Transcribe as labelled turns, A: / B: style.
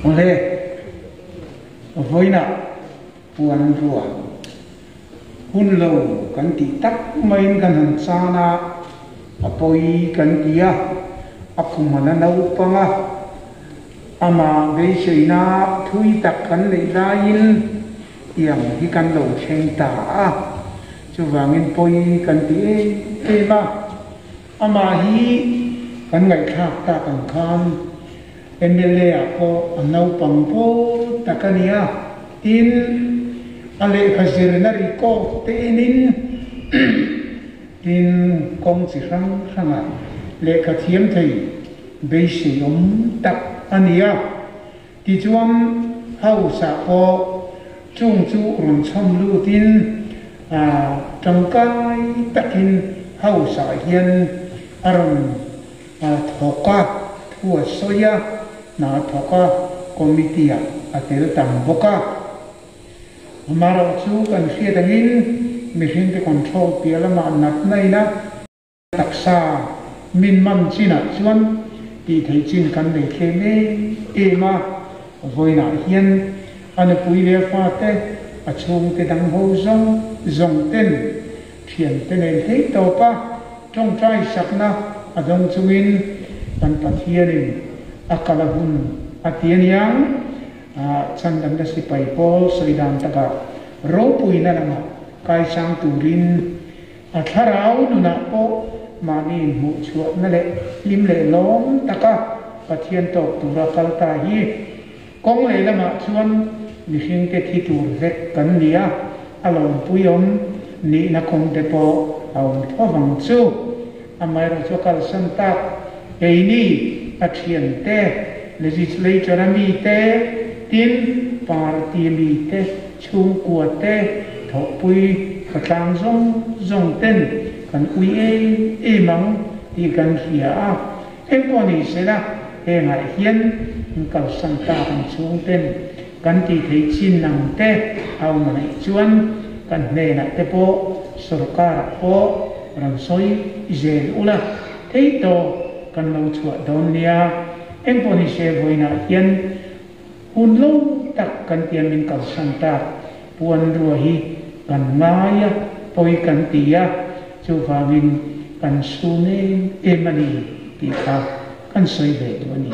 A: ole voina puan rua hun lo kan ti tak main kan han sana apoi kan tia akumana nau panga ama vei seina thui tak kan le lain yang hi kan lo cheng ta chu wangin poi kan ti e ma ama hi kan ngai khak ta kan khan endele ako anau pangpo takania tin ale khazir na riko te inin tin kong chi rang ranga le ka thiam thei be si om tak ania ti chuan hau sa ko chung chu ron chom lu tin tangkai takin hau sa hian aron thoka thua soya na thoka komitia atel tam boka amaro chu kan khia dangin machine te control piala ma nat nai na taksa min man china chuan ti thei chin kan le khe me ema voina hian an pui le fa te a chung te dang ho zong ten thian te ne thei to pa trong trai sakna adong chuin kan pathianin akalahun atian yang chandan da si pai pol soidan taka ro pui na lama kai sang turin atharau nuna po mani mu chuat na le lim le lom taka pathian to tura kalta hi kong le lama chuan mi hing te thi tur vek kan nia alon puyom ni na kong te po aum thawang chu amai ro chokal santa eini athian te legislature mi te tin party mi te chung kwa te thopui khatang zong ten kan ui e mang ti kan hia em poni sela e ngai hian kal santa kan chung ten kan ti thei chin nang te au nai chuan kan ne na te po sarkar po ram soi zel ula thei to kan lo chua don nia em poni se voina hian hun lo tak kan tiam min kal santa puan rua hi kan maya poi kan tia chu wangin kan su ne emani ti kha kan soi ve do ni